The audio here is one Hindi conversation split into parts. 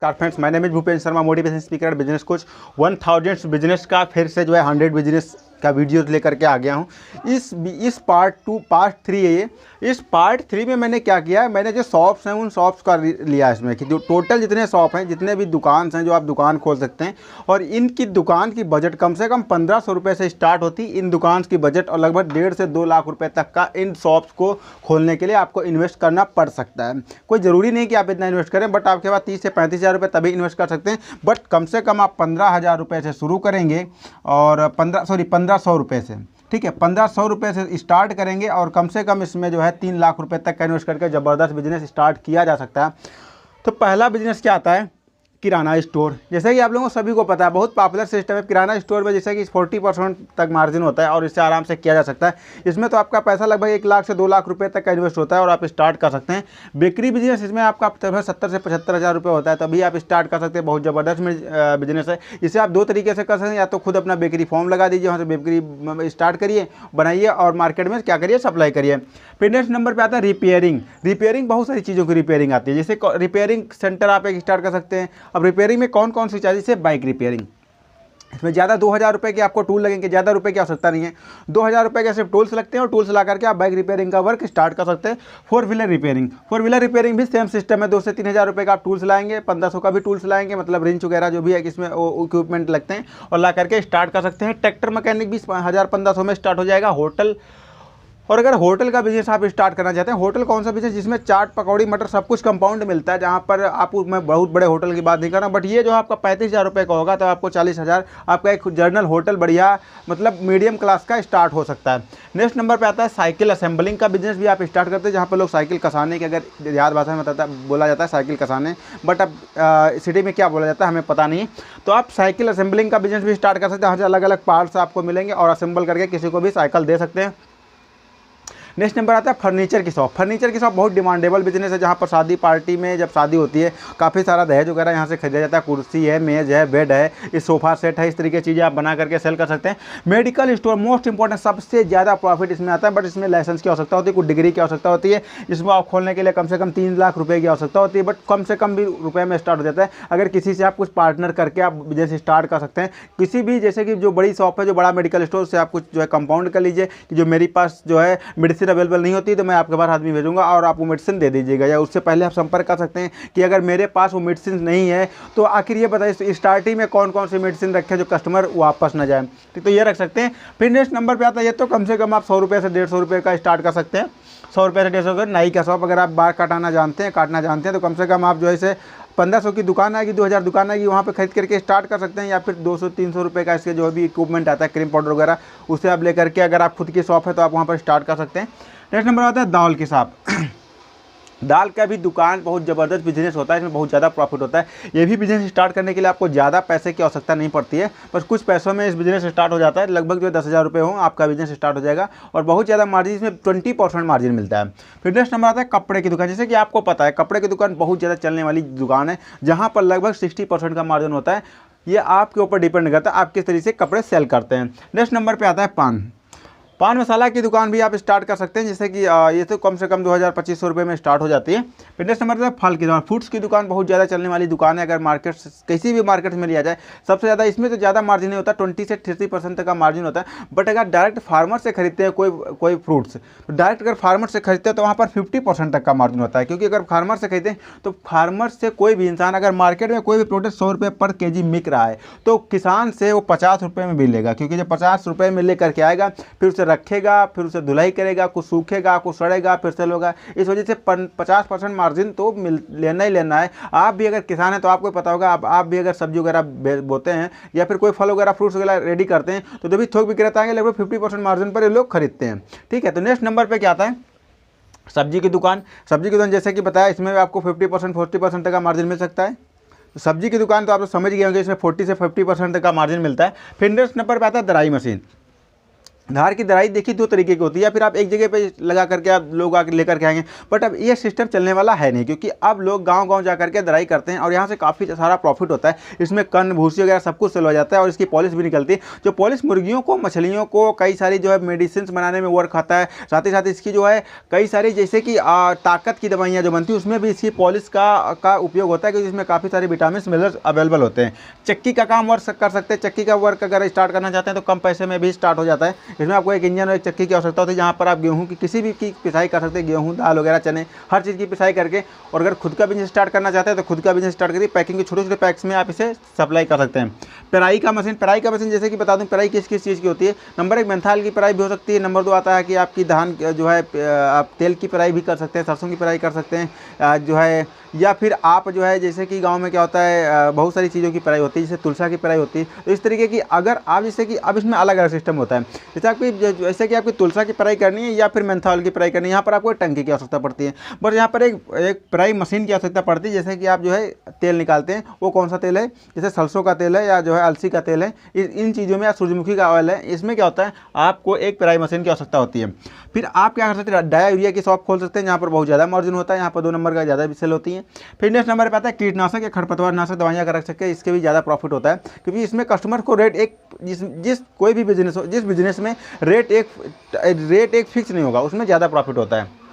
Friends, my name is Bhupendra Sharma, motivation speaker, business coach. 1000 business का फिर से जो है 100 बिजनेस का वीडियो लेकर के आ गया हूँ। इस पार्ट 3 है ये। इस पार्ट 3 में मैंने क्या किया है, मैंने जो शॉप्स हैं उन शॉप्स का लिया इसमें कि जो टोटल जितने शॉप हैं, जितने भी दुकान हैं जो आप दुकान खोल सकते हैं, और इनकी दुकान की बजट कम से कम 1500 रुपये से स्टार्ट होती इन दुकान की बजट, और लगभग 1.5 से 2 लाख रुपए तक का इन शॉप्स को खोलने के लिए आपको इन्वेस्ट करना पड़ सकता है। कोई ज़रूरी नहीं कि आप इतना इन्वेस्ट करें, बट आपके पास 30 से 35 हज़ार रुपये तभी इन्वेस्ट कर सकते हैं। बट कम से कम आप 15,000 रुपये से शुरू करेंगे, और 1500 रुपये से, ठीक है, 1500 रुपये से स्टार्ट करेंगे, और कम से कम इसमें जो है 3 लाख रुपए तक का इन्वेस्ट करके ज़बरदस्त बिजनेस स्टार्ट किया जा सकता है। तो पहला बिजनेस क्या आता है, किराना स्टोर। जैसे कि आप लोगों को सभी को पता है, बहुत पॉपुलर सिस्टम है किराना स्टोर में, जैसे कि 40% तक मार्जिन होता है और इससे आराम से किया जा सकता है। इसमें तो आपका पैसा लगभग 1 लाख से 2 लाख रुपए तक का इन्वेस्ट होता है और आप स्टार्ट कर सकते हैं। बेकरी बिजनेस, इसमें आपका 70 से 75 हज़ार रुपये होता है, तभी आप स्टार्ट कर सकते हैं। बहुत ज़बरदस्त बिजनेस है। इसे आप 2 तरीके से कर सकते हैं, या तो खुद अपना बेकरी फॉर्म लगा दीजिए, वहाँ से बेकरी स्टार्ट करिए, बनाइए और मार्केट में क्या करिए, सप्लाई करिए। फिर नेक्स्ट नंबर पे आता है रिपेयरिंग बहुत सारी चीज़ों की रिपेयरिंग आती है। जैसे रिपेयरिंग सेंटर आप एक स्टार्ट कर सकते हैं। अब रिपेयरिंग में कौन कौन सी चाहिए, जैसे बाइक रिपेयरिंग, इसमें ज़्यादा 2000 रुपये के आपको टूल लगेंगे, ज़्यादा रुपये की आवश्यकता नहीं है। 2000 रुपये के सिर्फ टूल्स लगते हैं, और टूल्स ला करके आप बाइक रिपेयरिंग का वर्क स्टार्ट कर सकते हैं। 4 व्हीलर रिपेयरिंग भी सेम सिस्टम है। 2 से 3 हज़ार रुपये का आप टूल्स लाएंगे, 1500 का भी टूल्स लाएंगे, मतलब रिंच वगैरह जो भी है इसमें इक्विपमेंट लगते हैं, और ला करके स्टार्ट कर सकते हैं। ट्रैक्टर मैकेनिक भी 1000-1500 में स्टार्ट हो जाएगा। होटल, और अगर होटल का बिजनेस आप स्टार्ट करना चाहते हैं, होटल कौन सा बिजनेस जिसमें चाट पकौड़ी मटर सब कुछ कंपाउंड मिलता है, जहाँ पर आप, मैं बहुत बड़े होटल की बात नहीं कर रहा हूँ, बट ये जो आपका 35,000 रुपये का होगा, तो आपको 40,000 आपका एक जर्नल होटल बढ़िया, मतलब मीडियम क्लास का स्टार्ट हो सकता है। नेक्स्ट नंबर पे आता है साइकिल असेंबलिंग का बिजनेस भी आप स्टार्ट करते हैं, जहाँ पर लोग साइकिल कसाने के, अगर याद भाषा में बोला जाता है साइकिल कसाने, बट अब सिटी में क्या बोला जाता है हमें पता नहीं। तो आप साइकिल असेंबलिंग का बिजनेस भी स्टार्ट कर सकते हैं, जहाँ से अलग अलग पार्ट्स आपको मिलेंगे और असेंबल करके किसी को भी साइकिल दे सकते हैं। नेक्स्ट नंबर आता है फर्नीचर की शॉप बहुत डिमांडेबल बिजनेस है, जहाँ पर शादी पार्टी में जब शादी होती है, काफ़ी सारा दहेज वगैरह यहाँ से खरीदा जाता है। कुर्सी है, मेज़ है, बेड है, इस सोफ़ा सेट है, इस तरीके की चीज़ें आप बना करके सेल कर सकते हैं। मेडिकल स्टोर मोस्ट इंपॉर्टेंट, सबसे ज़्यादा प्रॉफिट इसमें आता है, बट इसमें लाइसेंस की आवश्यकता होती है, कुछ डिग्री की आवश्यकता होती है। इसमें आप खोलने के लिए कम से कम 3 लाख रुपये की आवश्यकता होती है, बट कम से कम भी रुपये में स्टार्ट हो जाता है। अगर किसी से आप कुछ पार्टनर करके आप बिजनेस स्टार्ट कर सकते हैं, किसी भी, जैसे कि जो बड़ी शॉप है, जो बड़ा मेडिकल स्टोर से आप कुछ जो है कंपाउंड कर लीजिए कि जो मेरे पास जो है मेडिसिन अवेलेबल नहीं होती, तो मैं आपके पास आदमी भेजूंगा और आप वो मेडिसिन दे दीजिएगा, या उससे पहले आप संपर्क कर सकते हैं कि अगर मेरे पास वो मेडिसिन नहीं है, तो आखिर ये बताइए स्टार्टिंग में कौन कौन सी मेडिसिन रखें जो कस्टमर वापस ना जाए, ठीक, तो ये रख सकते हैं। फिर नेक्स्ट नंबर पे आता है, ये तो कम से कम आप 100 रुपये से 150 रुपये का स्टार्ट कर सकते हैं। 100 रुपये से 150 रुपये। नाई का शॉप, अगर आप बाल काटना जानते हैं, तो कम से कम आप जो है इसे 1500 की दुकान आएगी, 2000 दुकान आएगी, वहाँ पे खरीद करके स्टार्ट कर सकते हैं। या फिर 200-300 रुपये का इसके जो भी इक्विपमेंट आता है, क्रीम पाउडर वगैरह, उसे आप लेकर के, अगर आप खुद की शॉप है तो आप वहाँ पर स्टार्ट कर सकते हैं। नेक्स्ट नंबर आता है दाल की शॉप। दाल का भी दुकान बहुत ज़बरदस्त बिजनेस होता है, इसमें बहुत ज़्यादा प्रॉफिट होता है। ये भी बिजनेस स्टार्ट करने के लिए आपको ज़्यादा पैसे की आवश्यकता नहीं पड़ती है, बस कुछ पैसों में इस बिजनेस स्टार्ट हो जाता है। लगभग जो 10,000 रुपये हो आपका बिजनेस स्टार्ट हो जाएगा, और बहुत ज़्यादा मार्जिन, इसमें 20% मार्जिन मिलता है। फिर नेक्स्ट नंबर आता है कपड़े की दुकान। जैसे कि आपको पता है कपड़े की दुकान बहुत ज़्यादा चलने वाली दुकान है, जहाँ पर लगभग 60% का मार्जिन होता है। ये आपके ऊपर डिपेंड करता है आप किस तरीके से कपड़े सेल करते हैं। नेक्स्ट नंबर पर आता है पान मसाला की दुकान भी आप स्टार्ट कर सकते हैं, जैसे कि ये तो कम से कम 2000-2500 रुपये में स्टार्ट हो जाती है। फिर नेक्स्ट नंबर पर फल की दुकान, फ्रूट्स की दुकान बहुत ज़्यादा चलने वाली दुकान है। अगर मार्केट किसी भी मार्केट में लिया जाए, सबसे ज़्यादा इसमें तो ज़्यादा मार्जिन नहीं होता, 20 से 30% तक का मार्जिन होता है। बट अगर डायरेक्ट फार्मर से खरीदते हैं कोई फ्रूट्स, तो डायरेक्ट अगर फार्मर से खरीदते हैं तो वहाँ पर 50% तक का मार्जिन होता है, क्योंकि अगर फार्मर से खरीदते हैं तो फार्मर से कोई भी इंसान, अगर मार्केट में कोई भी प्रोडक्ट 100 रुपये पर kg बिक रहा है, तो किसान से वो 50 रुपये में भी लेगा, क्योंकि जब 50 रुपये में लेकर के आएगा, फिर उसे रखेगा, फिर उसे धुलाई करेगा, कुछ सूखेगा, कुछ सड़ेगा, फिर सेल होगा। इस वजह से 50% मार्जिन तो लेना ही लेना है। आप भी अगर किसान हैं तो आपको पता होगा, आप भी अगर सब्जी वगैरह बोते हैं या फिर कोई फल वगैरह फ्रूट्स वगैरह रेडी करते हैं, तो जब भी थोक विक्रेता आएंगे लगभग 50% मार्जिन पर ये लोग खरीदते हैं, ठीक है। तो नेक्स्ट नंबर पर क्या आता है, सब्जी की दुकान। जैसे कि बताया, इसमें आपको 50% 40% तक का मार्जिन मिल सकता है। सब्जी की दुकान तो आप लोग समझ गए होंगे, इसमें 40 से 50% तक का मार्जिन मिलता है। फिर नेक्स्ट नंबर पर आता है दराई मशीन। धार की दराई देखिए दो तरीके की होती है, या फिर आप एक जगह पे लगा करके आप लोग आकर लेकर के आएंगे, बट अब ये सिस्टम चलने वाला है नहीं, क्योंकि अब लोग गांव-गांव जा करके दराई करते हैं और यहाँ से काफ़ी सारा प्रॉफिट होता है। इसमें कन्न भूसी वगैरह सब कुछ सेल हो जाता है और इसकी पॉलिश भी निकलती है, जो पॉलिश मुर्गियों को, मछलियों को कई सारी जो है मेडिसिन बनाने में वर्क आता है। साथ ही साथ इसकी जो है कई सारी जैसे कि ताकत की दवाइयाँ जो बनती है उसमें भी इसकी पॉलिश का उपयोग होता है, क्योंकि इसमें काफ़ी सारे विटामिन मिनरल्स अवेलेबल होते हैं। चक्की का काम वर्क कर सकते हैं, चक्की का वर्क अगर स्टार्ट करना चाहते हैं तो कम पैसे में भी स्टार्ट हो जाता है। इसमें आपको एक इंजन और एक चक्की की आवश्यकता होती है, जहाँ पर आप गेहूं की किसी भी की पिसाई कर सकते हैं, गेहूं, दाल वगैरह, चने, हर चीज़ की पिसाई करके। और अगर खुद का बिजनेस स्टार्ट करना चाहते हैं तो खुद का बिजनेस स्टार्ट करिए, पैकिंग के छोटे छोटे पैक्स में आप इसे सप्लाई कर सकते हैं। पेराई का मशीन जैसे कि बता दूं, पेराई किस किस चीज़ की होती है। नंबर 1 मेंथाल की पेराई भी हो सकती है। नंबर 2 आता है कि आपकी धान जो है आप तेल की पेराई भी कर सकते हैं, सरसों की पेराई कर सकते हैं जो है, या फिर आप जो है जैसे कि गांव में क्या होता है बहुत सारी चीज़ों की पेराई होती है, जैसे तुलसा की पेराई होती है। तो इस तरीके की अगर आप जैसे कि अब इसमें अलग अलग सिस्टम होता है, जैसे कि आपकी तुलसा की पेराई करनी है या फिर मेंथाल की पेराई करनी है, यहाँ पर आपको टंकी की आवश्यकता पड़ती है। बट यहाँ पर एक पेराई मशीन की आवश्यकता पड़ती है, जैसे कि आप जो है तेल निकालते हैं, वो कौन सा तेल है, जैसे सरसों का तेल है या जो है अलसी का तेल है, इन चीज़ों में, या सूरजमुखी का ऑयल है, इसमें क्या होता है आपको एक पेराई मशीन की आवश्यकता होती है। फिर आप क्या कर सकते हैं, डाया यूरिया की शॉप खोल सकते हैं, जहाँ पर बहुत ज़्यादा मार्जिन होता है, यहाँ पर 2 नंबर का ज़्यादा भी सेल होती है। फिर नेक्स्ट नंबर पे आता है कीटनाशक या खरपतवार नाशक दवाइयाँ कर रख सकते हैं, इसके भी ज़्यादा प्रॉफिट होता है, क्योंकि इसमें कस्टमर को रेट एक जिस कोई भी बिजनेस हो, जिस बिजनेस में रेट एक फिक्स नहीं होगा, उसमें ज़्यादा प्रॉफिट होता है।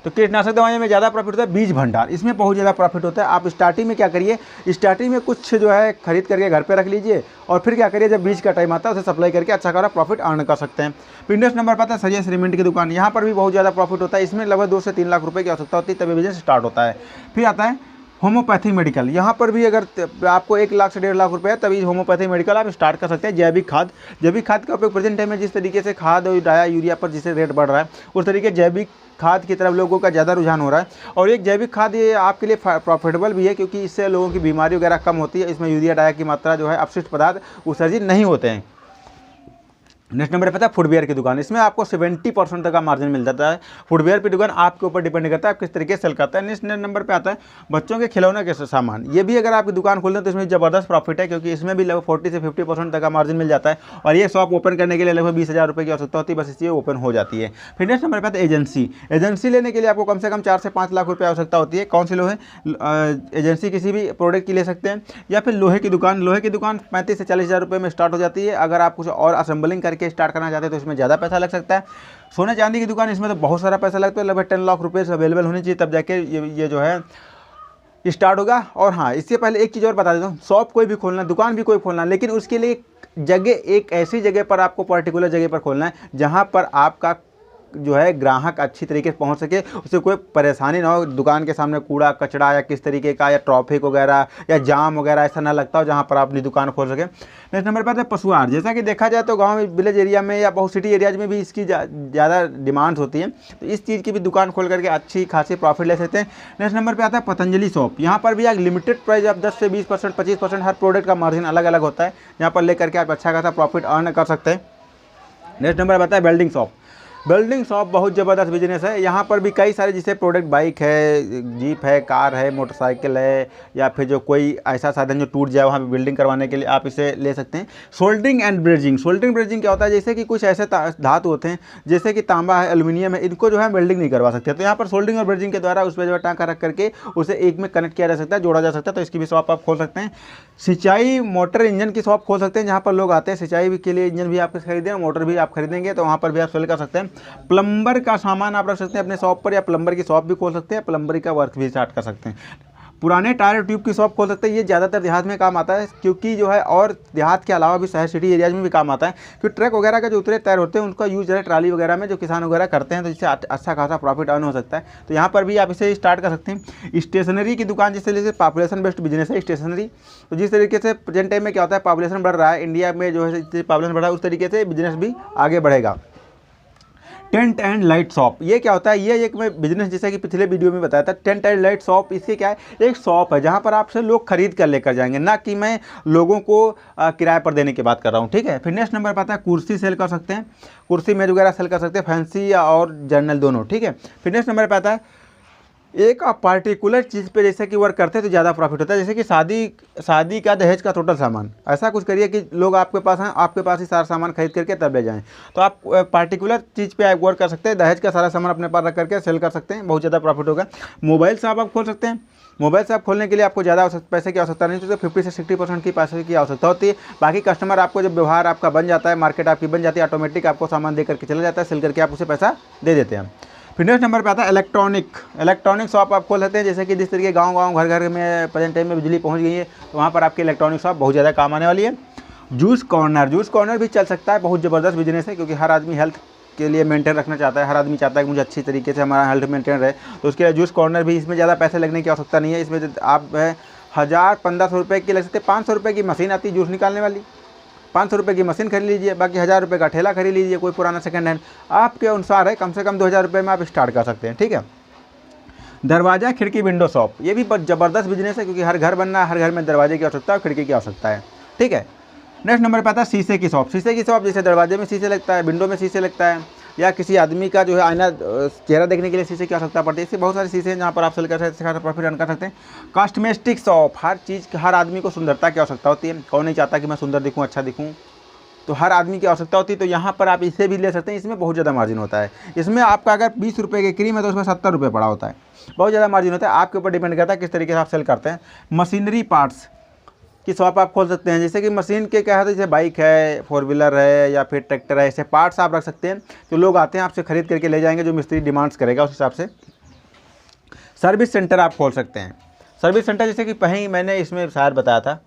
तो कीटनाशक दवाइयों में ज़्यादा प्रॉफिट होता है। बीज भंडार, इसमें बहुत ज़्यादा प्रॉफिट होता है। आप स्टार्टिंग में क्या करिए, स्टार्टिंग में कुछ जो है खरीद करके घर पे रख लीजिए, और फिर क्या करिए जब बीज का टाइम आता है उसे सप्लाई करके अच्छा खासा प्रॉफिट अर्न कर सकते हैं। फिर नेक्स्ट नंबर पर आता है सरिया सीमेंट की दुकान, यहाँ पर भी बहुत ज़्यादा प्रॉफिट होता है। इसमें लगभग 2 से 3 लाख रुपये की आवश्यकता होती है, तभी बिजनेस स्टार्ट होता है। फिर आता है होम्योपैथिक मेडिकल, यहाँ पर भी अगर आपको 1 लाख से 1.5 लाख रुपये है तभी होम्योपैथिक मेडिकल आप स्टार्ट कर सकते हैं। जैविक खाद का उपयोग प्रेजेंट टाइम में जिस तरीके से खाद और डाया यूरिया पर जिसे रेट बढ़ रहा है, उस तरीके जैविक खाद की तरफ लोगों का ज़्यादा रुझान हो रहा है। और एक जैविक खाद ये आपके लिए प्रॉफिटेबल भी है, क्योंकि इससे लोगों की बीमारी वगैरह कम होती है। इसमें यूरिया डाया की मात्रा जो है अपशिष्ट पदार्थ उत्सर्जित नहीं होते हैं। नेक्स्ट नंबर पे पता है फुटवेयर की दुकान, इसमें आपको 70% तक का मार्जिन मिल जाता है। फुटवेयर की दुकान आपके ऊपर डिपेंड करता है आप किस तरीके से सेल करता है। नेक्स्ट नंबर पे आता है बच्चों के खिलौने के सामान, ये भी अगर आपकी दुकान खोलते हैं तो इसमें ज़बरदस्त प्रॉफिट है, क्योंकि इसमें भी लगभग 40 से 50% तक का मार्जिन मिल जाता है। और ये शॉप ओपन करने के लिए लगभग 20,000 रुपये की आवश्यकता होती है, बस इसलिए ओपन हो जाती है। फिर नेक्स्ट नंबर पे आता है एजेंसी लेने के लिए आपको कम से कम 4 से 5 लाख रुपये आवश्यकता होती है। कौन सी एजेंसी, किसी भी प्रोडक्ट की ले सकते हैं। या फिर लोहे की दुकान 35 से 40,000 रुपये में स्टार्ट हो जाती है। अगर आप कुछ और असेंबलिंग करके स्टार्ट करना चाहते हैं तो इसमें ज़्यादा पैसा लग सकता है। सोने चांदी की दुकान, इसमें तो बहुत सारा पैसा लगता है, लगभग 10 लाख रुपये से अवेलेबल होनी चाहिए, तब जाके ये जो है स्टार्ट होगा। और हाँ, इससे पहले एक चीज़ और बता देता हूँ, शॉप कोई भी खोलना, दुकान भी कोई खोलना, लेकिन उसके लिए जगह एक ऐसी जगह पर आपको पर्टिकुलर जगह पर खोलना है जहाँ पर आपका जो है ग्राहक अच्छी तरीके से पहुंच सके, उसे कोई परेशानी ना हो। दुकान के सामने कूड़ा कचरा या किस तरीके का, या ट्रैफिक वगैरह या जाम वगैरह ऐसा ना लगता हो, जहां पर आप अपनी दुकान खोल सके। नेक्स्ट नंबर पर है पशुआहार। जैसा कि देखा जाए तो गांव में, विलेज एरिया में या बहुत सिटी एरियाज में भी इसकी ज़्यादा डिमांड्स होती है, तो इस चीज़ की भी दुकान खोल करके अच्छी खासी प्रॉफिट ले सकते हैं। नेक्स्ट नंबर पर आता है पतंजलि शॉप, यहाँ पर भी एक लिमिटेड प्राइस आप 10 से 20%, 25% हर प्रोडक्ट का मार्जिन अलग अलग होता है, यहाँ पर लेकर के आप अच्छा खासा प्रॉफिट अर्न कर सकते हैं। नेक्स्ट नंबर पर आता है वेल्डिंग शॉप बहुत ज़बरदस्त बिजनेस है। यहाँ पर भी कई सारे जैसे प्रोडक्ट, बाइक है, जीप है, कार है, मोटरसाइकिल है, या फिर जो कोई ऐसा साधन जो टूट जाए वहाँ पे वेल्डिंग करवाने के लिए आप इसे ले सकते हैं। सोल्डरिंग एंड ब्रेजिंग क्या होता है, जैसे कि कुछ ऐसे धातु होते हैं जैसे कि तांबा है, एल्यूमिनियम है, इनको जो है वेल्डिंग नहीं करवा सकते, तो यहाँ पर सोल्डरिंग और ब्रेजिंग के द्वारा उस पर जो है टाँका रख करके उसे एक में कनेक्ट किया जा सकता है, जोड़ा जा सकता है, तो इसकी भी शॉप आप खोल सकते हैं। सिंचाई मोटर इंजन की शॉप खोल सकते हैं, जहाँ पर लोग आते हैं सिंचाई के लिए, इंजन भी आप खरीदें, मोटर भी आप खरीदेंगे तो वहाँ पर भी आप सेल कर सकते हैं। प्लम्बर का सामान आप रख सकते हैं अपने शॉप पर, या प्लम्बर की शॉप भी खोल सकते हैं, प्लम्बरी का वर्क भी स्टार्ट कर सकते हैं। पुराने टायर ट्यूब की शॉप खोल सकते हैं, ये ज़्यादातर देहात में काम आता है, क्योंकि जो है, और देहात के अलावा भी शहर सिटी एरियाज में भी काम आता है, क्योंकि ट्रक वगैरह का जो उतरे टायर होते हैं उनका यूज है ट्राली वगैरह में, जो किसान वगैरह करते हैं, तो इससे अच्छा खासा प्रॉफिट अर्न हो सकता है, तो यहाँ पर भी आप इसे स्टार्ट कर सकते हैं। स्टेशनरी की दुकान, जैसे पॉपुलेशन बेस्ड बिजनेस है स्टेशनरी, तो जिस तरीके से प्रेजेंट टाइम में क्या होता है, पॉपुलेशन बढ़ रहा है इंडिया में, जो है पॉपुलेशन बढ़ रहा है उस तरीके से बिजनेस भी आगे बढ़ेगा। टेंट एंड लाइट शॉप, ये क्या होता है, ये एक मैं बिजनेस जैसा कि पिछले वीडियो में बताया था। टेंट एंड लाइट शॉप, इससे क्या है, एक शॉप है जहाँ पर आपसे लोग खरीद कर लेकर जाएंगे, ना कि मैं लोगों को किराए पर देने की बात कर रहा हूँ, ठीक है। फिर नेक्स्ट नंबर पर आता है कुर्सी सेल कर सकते हैं, कुर्सी मेज वगैरह सेल कर सकते हैं, फैंसी और जर्नल दोनों, ठीक है। फिर नेक्स्ट नंबर पर आता है एक आप पार्टिकुलर चीज़ पे जैसे कि वर्क करते हैं तो ज़्यादा प्रॉफिट होता है। जैसे कि शादी का दहेज का टोटल सामान, ऐसा कुछ करिए कि लोग आपके पास हैं, आपके पास ही सारा सामान खरीद करके तब ले जाएं। तो आप पार्टिकुलर चीज़ पे आप वर्क कर सकते हैं, दहेज का सारा सामान अपने पास रख करके सेल कर सकते हैं, बहुत ज़्यादा प्रॉफिट होगा। मोबाइल शॉप आप खोल सकते हैं। मोबाइल शॉप खोलने के लिए आपको ज़्यादा पैसे की आवश्यकता नहीं होती, तो 50 से 60% की पैसे की आवश्यकता होती है। बाकी कस्टमर आपको जब व्यवहार आपका बन जाता है, मार्केट आपकी बन जाती है, ऑटोमेटिक आपको सामान दे करके चला जाता है, सेल करके आप उसे पैसा दे देते हैं। फिर नेक्स्ट नंबर पे आता है इलेक्ट्रॉनिक शॉप आप खोल सकते हैं। जैसे कि जिस तरीके गांव घर घर में प्रेजेंट टाइम में बिजली पहुंच गई है, तो वहाँ पर आपकी इलेक्ट्रॉनिक शॉप बहुत ज़्यादा काम आने वाली है। जूस कॉर्नर भी चल सकता है, बहुत ज़बरदस्त बिजनेस है, क्योंकि हर आदमी हेल्थ के लिए मेंटेन रखना चाहता है। हर आदमी चाहता है कि मुझे अच्छी तरीके से हमारा हेल्थ मेंटेन रहे, तो उसके लिए जूस कॉर्नर भी, इसमें ज़्यादा पैसे लगने की आवश्यकता नहीं है। इसमें आप 1000-1500 रुपये की लग सकते हैं। 500 रुपये की मशीन आती है जूस निकालने वाली, 500 रुपये की मशीन खरीद लीजिए, बाकी 1000 रुपये का ठेला खरीद लीजिए, कोई पुराना सेकंड हैंड, आपके अनुसार है। कम से कम 2000 रुपये में आप स्टार्ट कर सकते हैं, ठीक है। दरवाज़ा खिड़की विंडो शॉप, ये भी बहुत ज़बरदस्त बिजनेस है, क्योंकि हर घर बनना है, हर घर में दरवाजे की आवश्यकता है, खिड़की की आवश्यकता है, ठीक है। नेक्स्ट नंबर पर आता है शीशे की शॉप। शीशे की शॉप जैसे दरवाजे में शीशे लगता है, विंडो में शीशे लगता है, या किसी आदमी का जो है आईना चेहरा देखने के लिए शीशे की आवश्यकता पड़ती है। इससे बहुत सारे शीशे हैं जहाँ पर आप सेल कर सकते हैं, प्रॉफिट अर्न कर सकते हैं। कॉस्मेटिक शॉप, हर चीज़, हर आदमी को सुंदरता की आवश्यकता होती है। कौन नहीं चाहता कि मैं सुंदर दिखूँ, अच्छा दिखूँ, तो हर आदमी की आवश्यकता होती है। तो यहाँ पर आप इसे भी ले सकते हैं। इसमें बहुत ज़्यादा मार्जिन होता है। इसमें आपका अगर 20 रुपये की क्रीम है तो उसमें 70 रुपये पड़ा होता है, बहुत ज़्यादा मार्जिन होता है। आपके ऊपर डिपेंड करता है किस तरीके से आप सेल करते हैं। मशीनरी पार्ट्स की शॉप आप खोल सकते हैं। जैसे कि मशीन के क्या है, जैसे बाइक है, 4 व्हीलर है, या फिर ट्रैक्टर है, ऐसे पार्ट्स आप रख सकते हैं। तो लोग आते हैं, आपसे खरीद करके ले जाएंगे, जो मिस्त्री डिमांड्स करेगा उस हिसाब से। सर्विस सेंटर आप खोल सकते हैं। सर्विस सेंटर जैसे कि कहीं मैंने इसमें शायद बताया था,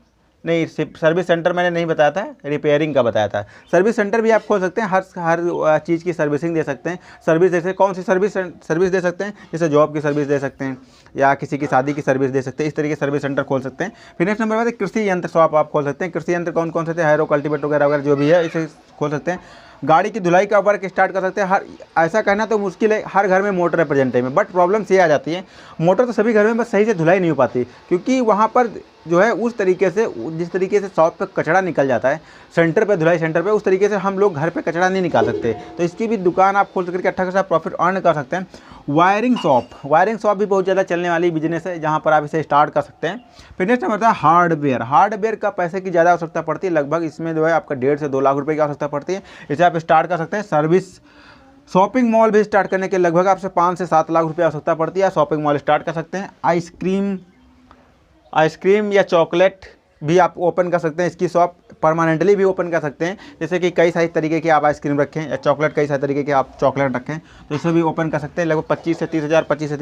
नहीं, सर्विस सेंटर मैंने नहीं बताया था, रिपेयरिंग का बताया था। सर्विस सेंटर भी आप खोल सकते हैं, हर चीज़ की सर्विसिंग दे सकते हैं। सर्विस जैसे कौन सी सर्विस दे सकते हैं, जैसे जॉब की सर्विस दे सकते हैं, या किसी की शादी की सर्विस दे सकते हैं। इस तरीके सर्विस सेंटर खोल सकते हैं। फिर नेक्स्ट नंबर पर कृषि यंत्र शॉप आप खोल सकते हैं। कृषि यंत्र कौन कौन से थे, हैरो, कल्टीवेटर वगैरह वगैरह जो भी है, इसे खोल सकते हैं। गाड़ी की धुलाई का वर्क स्टार्ट कर सकते हैं। हर ऐसा कहना तो मुश्किल है, हर घर में मोटर है प्रेजेंट टाइम में, बट प्रॉब्लम्स ये आ जाती है, मोटर तो सभी घर में, बस सही से धुलाई नहीं हो पाती, क्योंकि वहाँ पर जो है उस तरीके से, जिस तरीके से शॉप पे कचरा निकल जाता है, सेंटर पे धुलाई सेंटर पे, उस तरीके से हम लोग घर पे कचरा नहीं निकाल सकते। तो इसकी भी दुकान आप खोल करके अच्छा खासा प्रॉफिट अर्न कर सकते हैं। वायरिंग शॉप भी बहुत ज़्यादा चलने वाली बिजनेस है, जहाँ पर आप इसे स्टार्ट कर सकते हैं। फिर नेक्स्ट नंबर है हार्डवेयर का पैसे की ज़्यादा आवश्यकता पड़ती है। लगभग इसमें जो है आपका 1.5 से 2 लाख रुपये की आवश्यकता पड़ती है। इसे आप स्टार्ट कर सकते हैं। सर्विस शॉपिंग मॉल भी स्टार्ट करने के लगभग आपसे 5 से 7 लाख रुपये आवश्यकता पड़ती है। शॉपिंग मॉल स्टार्ट कर सकते हैं। आइसक्रीम या चॉकलेट भी आप ओपन कर सकते हैं। इसकी शॉप परमानेंटली भी ओपन कर सकते हैं। जैसे कि कई सारे तरीके की आप आइसक्रीम रखें, या चॉकलेट, कई सारे तरीके के आप चॉकलेट रखें, तो इसे भी ओपन कर सकते हैं। लगभग 25 से 30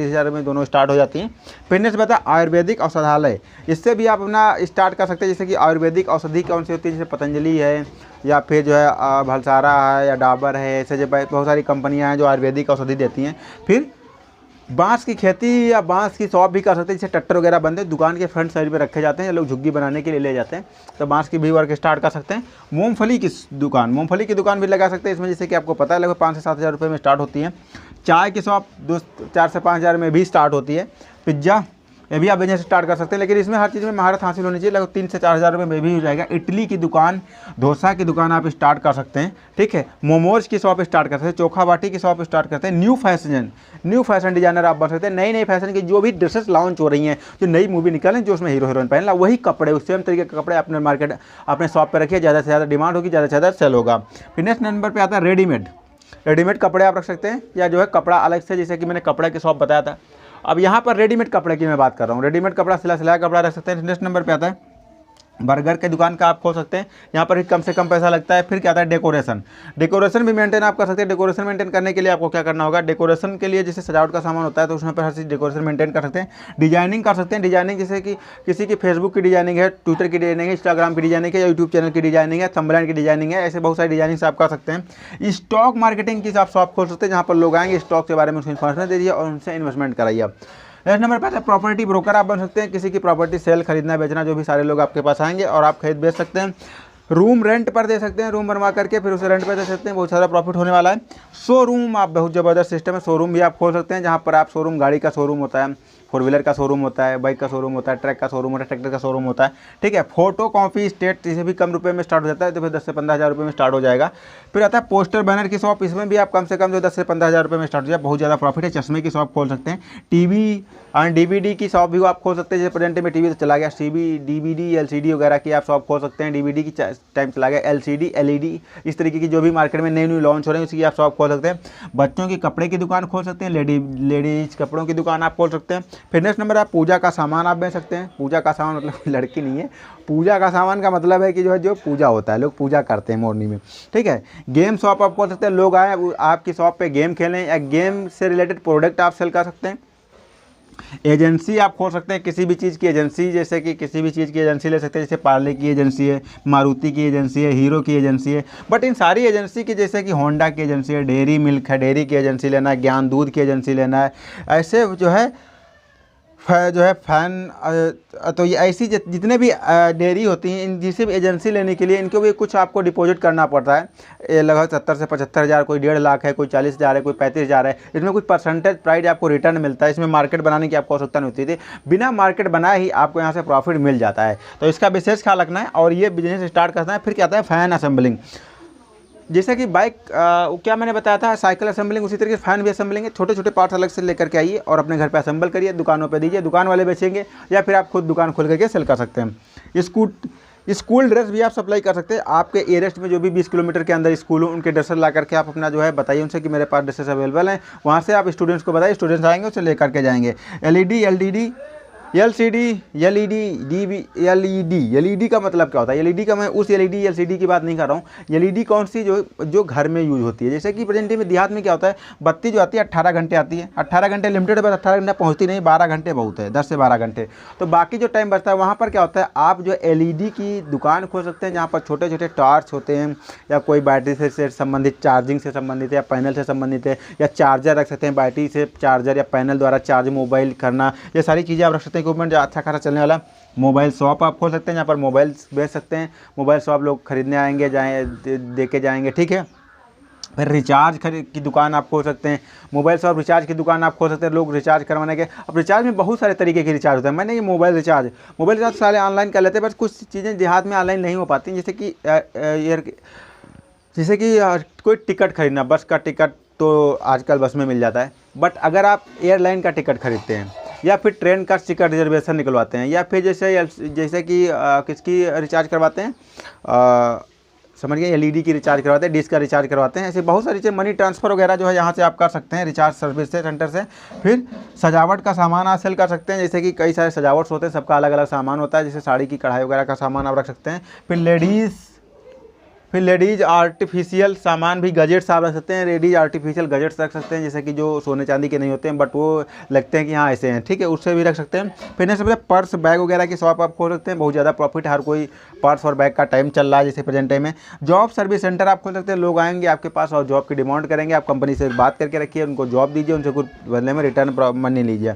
हज़ार में दोनों स्टार्ट हो जाती हैं। फिर नेक्स्ट बता आयुर्वेदिक औषधालय, इससे भी आप अपना स्टार्ट कर सकते हैं। जैसे कि आयुर्वेदिक औषधि कौन सी होती है, जैसे पतंजलि है, या फिर जो है भलसारा है, या डाबर है, ऐसे जो बहुत सारी कंपनियाँ हैं जो आयुर्वेदिक औषधि देती हैं। फिर बांस की खेती या बांस की शॉप भी कर सकते हैं। जैसे टट्टर वगैरह बनते हैं, दुकान के फ्रंट साइड पे रखे जाते हैं, लोग झुग्गी बनाने के लिए ले जाते हैं, तो बांस की भी वर्क स्टार्ट कर सकते हैं। मूंगफली की दुकान भी लगा सकते हैं इसमें, जैसे कि आपको पता है लगभग 5 से 7 हज़ार रुपये में स्टार्ट होती है। चाय की शॉप 4 से 5 हज़ार में भी स्टार्ट होती है। पिज्ज़ा, ये भी आप बिजनेस स्टार्ट कर सकते हैं, लेकिन इसमें हर चीज़ में महारत हासिल होनी चाहिए। लगभग 3 से 4 हज़ार रुपये में भी हो जाएगा। इडली की दुकान, डोसा की दुकान आप स्टार्ट कर सकते हैं, ठीक है। मोमोज की शॉप स्टार्ट कर सकते हैं। चोखा बाटी की शॉप स्टार्ट करते हैं। न्यू फैशन डिजाइनर आप बन सकते हैं। नई फैशन की जो भी ड्रेसेस लॉन्च हो रही हैं, जो नई मूवी निकल हैं, जो उसमें हीरो हीरोइन पहनना, वही कपड़े, उस सेम तरीके के कपड़े अपने मार्केट, अपने शॉप पर रखिए। ज़्यादा से ज़्यादा डिमांड होगी, ज़्यादा से ज़्यादा सेल होगा। फिर नेक्स्ट नंबर पर आता है रेडीमेड कपड़े आप रख सकते हैं, या जो है कपड़ा अलग से, जैसे कि मैंने कपड़े की शॉप बताया था। अब यहाँ पर रेडीमेड कपड़े की मैं बात कर रहा हूँ। रेडीमेड कपड़ा, सिलाया कपड़ा रख सकते हैं। नेक्स्ट नंबर पे आता है बर्गर की दुकान का आप खोल सकते हैं। यहाँ पर कम से कम पैसा लगता है। फिर क्या आता है डेकोरेशन भी मेंटेन आप कर सकते हैं। डेकोरेशन मेंटेन करने के लिए आपको क्या करना होगा, डेकोरेशन के लिए जैसे सजावट का सामान होता है, तो उसमें पर हर चीज़ डेकोरेशन मेंटेन कर सकते हैं। डिजाइनिंग कर सकते हैं। डिजाइनिंग जैसे कि किसी की फेसबुक की डिजाइनिंग है, ट्विटर की डिजाइनिंग है, इंस्टाग्राम की डिजाइनिंग है, या यूट्यूब चैनल की डिजाइनिंग है, थंबनेल की डिजाइनिंग है, ऐसे बहुत सारी डिजाइनिंग आप कर सकते हैं। स्टॉक मार्केटिंग की आप शॉप खोल सकते हैं, जहाँ पर लोग आएंगे, स्टॉक के बारे में उसको इन्फॉर्मेशन दे दीजिए और उनसे इन्वेस्टमेंट कराइए। नेक्स्ट नंबर पर आता है प्रॉपर्टी ब्रोकर आप बन सकते हैं। किसी की प्रॉपर्टी सेल, खरीदना, बेचना, जो भी सारे लोग आपके पास आएंगे और आप खरीद बेच सकते हैं। रूम रेंट पर दे सकते हैं, रूम बनवा करके फिर उसे रेंट पर दे सकते हैं, बहुत सारा प्रॉफिट होने वाला है। शोरूम, आप बहुत ज़बरदस्त सिस्टम है, शोरूम भी आप खोल सकते हैं, जहाँ पर आप शोरूम, गाड़ी का शोरूम होता है, फोर व्हीलर का शोरूम होता है, बाइक का शोरूम होता है, ट्रक का शोरूम होता है, ट्रैक्टर का शोरूम होता है, ठीक है। फोटो कॉपी स्टेट इसे भी कम रुपए में स्टार्ट हो जाता है, तो फिर 10 से 15 हज़ार रुपये में स्टार्ट हो जाएगा। फिर आता है पोस्टर बैनर की शॉप, इसमें भी आप कम से कम जो 10 से 15 हज़ार रुपये में स्टार्ट हो जाए, बहुत ज़्यादा प्रॉफिट है। चश्मे की शॉप खोल सकते हैं, टीवी एंड डीवीडी की शॉप भी आप खोल सकते हैं, जैसे प्रेजेंट में टीवी तो चला गया, टीवी डीवीडी एलसीडी वगैरह की आप शॉप खोल सकते हैं। डीवीडी की टाइम चला गया, एलसीडी एलईडी इस तरीके की जो भी मार्केट में नई लॉन्च हो रहे हैं उसकी आप शॉप खोल सकते हैं। बच्चों की कपड़े की दुकान खोल सकते हैं, लेडीज कपड़ों की दुकान आप खोल सकते हैं। फिर नेक्स्ट नंबर आप पूजा का सामान आप बेच सकते हैं। पूजा का सामान मतलब लड़की नहीं है, पूजा का सामान का मतलब है कि जो है जो पूजा होता है, लोग पूजा करते हैं मॉर्निंग में, ठीक है। गेम शॉप आप खोल सकते हैं, लोग आए आपकी शॉप पे गेम खेलें या गेम से रिलेटेड प्रोडक्ट आप सेल कर सकते हैं। एजेंसी आप खोल सकते हैं, किसी भी चीज़ की एजेंसी, जैसे कि किसी भी चीज़ की एजेंसी ले सकते हैं, जैसे पार्ले की एजेंसी है, मारुति की एजेंसी है, हीरो की एजेंसी है। बट इन सारी एजेंसी की, जैसे कि होंडा की एजेंसी है, डेयरी मिल्क है, डेयरी की एजेंसी लेना है, ज्ञान दूध की एजेंसी लेना है, ऐसे जो है फैन, तो ये ऐसी जितने भी डेयरी होती हैं, इन जिसे भी एजेंसी लेने के लिए इनको भी कुछ आपको डिपॉजिट करना पड़ता है। ये लगभग 70 से 75 हज़ार, कोई 1.5 लाख है, कोई 40 हज़ार है, कोई 35 हज़ार है। इसमें कुछ परसेंटेज प्राइस आपको रिटर्न मिलता है। इसमें मार्केट बनाने की आपको आवश्यकता नहीं होती थी, बिना मार्केट बनाए ही आपको यहाँ से प्रॉफिट मिल जाता है। तो इसका विशेष ख्याल रखना है और ये बिजनेस स्टार्ट करना है। फिर क्या आता है फैन असेंबलिंग, जैसे कि बाइक क्या मैंने बताया था साइकिल असेंबलिंग, उसी तरीके से फैन भी असेंबलिंग है। छोटे छोटे पार्ट्स अलग से लेकर के आइए और अपने घर पे असेंबल करिए, दुकानों पे दीजिए, दुकान वाले बेचेंगे या फिर आप खुद दुकान खोल करके सेल कर सकते हैं। स्कूल ड्रेस भी आप सप्लाई कर सकते हैं। आपके एरिया में जो भी 20 किलोमीटर के अंदर स्कूल हो, उनके ड्रेसर ला करके आप अपना जो है बताइए उनसे कि मेरे पास ड्रेसेस अवेलेबल हैं। वहाँ से आप स्टूडेंट्स को बताइए, स्टूडेंट्स आएंगे उसे लेकर के जाएंगे। LED LED LCD LED LED का मतलब क्या होता है? एलईडी का मैं उस एलईडी एलसीडी की बात नहीं कर रहा हूँ। एलईडी कौन सी जो घर में यूज होती है, जैसे कि प्रेजेंट में देहात में क्या होता है, बत्ती जो आती है 18 घंटे आती है। 18 घंटे लिमिटेड है, बस 18 घंटे पहुँचती नहीं, 12 घंटे बहुत है, 10 से 12 घंटे। तो बाकी जो टाइम बचता है वहाँ पर क्या होता है, आप जो एलईडी की दुकान खोल सकते हैं, जहाँ पर छोटे छोटे टॉर्च होते हैं या कोई बैटरी से संबंधित, चार्जिंग से संबंधित या पैनल से संबंधित है, या चार्जर रख सकते हैं, बैटरी से चार्जर या पैनल द्वारा चार्ज मोबाइल करना, ये सारी चीज़ें आप रख सकते हैं। इक्विपमेंट जो अच्छा खासा चलने वाला मोबाइल शॉप आप खोल सकते हैं, जहाँ पर मोबाइल बेच सकते हैं। मोबाइल शॉप लोग खरीदने आएंगे, दे के जाएंगे, ठीक है। फिर रिचार्ज की दुकान आप खोल सकते हैं, मोबाइल शॉप रिचार्ज की दुकान आप खोल सकते हैं। लोग रिचार्ज करवाने के, अब रिचार्ज में बहुत सारे तरीके के रिचार्ज होते हैं। मैंने ये मोबाइल रिचार्ज सारे ऑनलाइन कर लेते हैं, बस कुछ चीज़ें देहात में ऑनलाइन नहीं हो पाती, जैसे कि कोई टिकट खरीदना, बस का टिकट तो आजकल बस में मिल जाता है। बट अगर आप एयरलाइन का टिकट खरीदते हैं या फिर ट्रेन का टिकट रिजर्वेशन निकलवाते हैं, या फिर जैसे कि किसकी रिचार्ज करवाते हैं, समझ गए, एलईडी की रिचार्ज करवाते हैं, डिश का रिचार्ज करवाते हैं, ऐसे बहुत सारी चीज़ें, मनी ट्रांसफ़र वगैरह जो है यहाँ से आप कर सकते हैं रिचार्ज सर्विस सेंटर से। फिर सजावट का सामान आप सेल कर सकते हैं, जैसे कि कई सारे सजावट्स होते हैं, सबका अलग अलग सामान होता है, जैसे साड़ी की कढ़ाई वगैरह का सामान आप रख सकते हैं। फिर लेडीज़ आर्टिफिशियल सामान भी, गजेट्स आप रख सकते हैं, लेडीज़ आर्टिफिशियल गजेट्स रख सकते हैं, जैसे कि जो सोने चांदी के नहीं होते हैं बट वो लगते हैं कि हाँ ऐसे हैं, ठीक है, उससे भी रख सकते हैं। फिर नेक्स्ट सबसे पर्स बैग वगैरह की शॉप आप खोल सकते हैं, बहुत ज़्यादा प्रॉफिट, हर कोई पर्स और बैग का टाइम चल रहा है जैसे प्रेजेंट टाइम में। जॉब सर्विस सेंटर आप खोल सकते हैं, लोग आएंगे आपके पास और जॉब की डिमांड करेंगे, आप कंपनी से बात करके रखिए, उनको जॉब दीजिए, उनसे कुछ बदले में रिटर्न मनी लीजिए।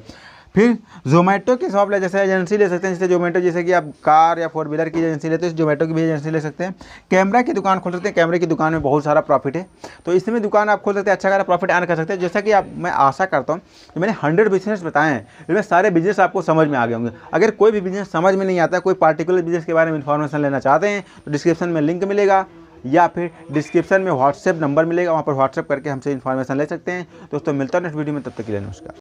फिर जोमेटो की शॉप जैसे एजेंसी ले सकते हैं, जैसे जोमेटो, जैसे कि आप कार या फोर व्हीलर की एजेंसी लेते हैं, जोमेटो की भी एजेंसी ले सकते हैं। कैमरा की दुकान खोल सकते हैं, कैमरे की दुकान में बहुत सारा प्रॉफिट है, तो इसमें दुकान आप खोल सकते हैं, अच्छा खासा प्रॉफिट अर्न कर सकते हैं। जैसा कि मैं आशा करता हूँ कि मैंने 100 बिजनेस बताए हैं, इनमें सारे बिजनेस आपको समझ में आ गए होंगे। अगर कोई भी बिजनेस समझ में नहीं आता, कोई पार्टिकुलर बिजनेस के बारे में इन्फॉर्मेशन लेना चाहते हैं, तो डिस्क्रिप्शन में लिंक मिलेगा या फिर डिस्क्रिप्शन में व्हाट्सएप नंबर मिलेगा, वहाँ पर व्हाट्सएप करके हमसे इन्फॉर्मेशन ले सकते हैं। दोस्तों मिलता है नेक्स्ट वीडियो में, तब तक के लिए नमस्कार।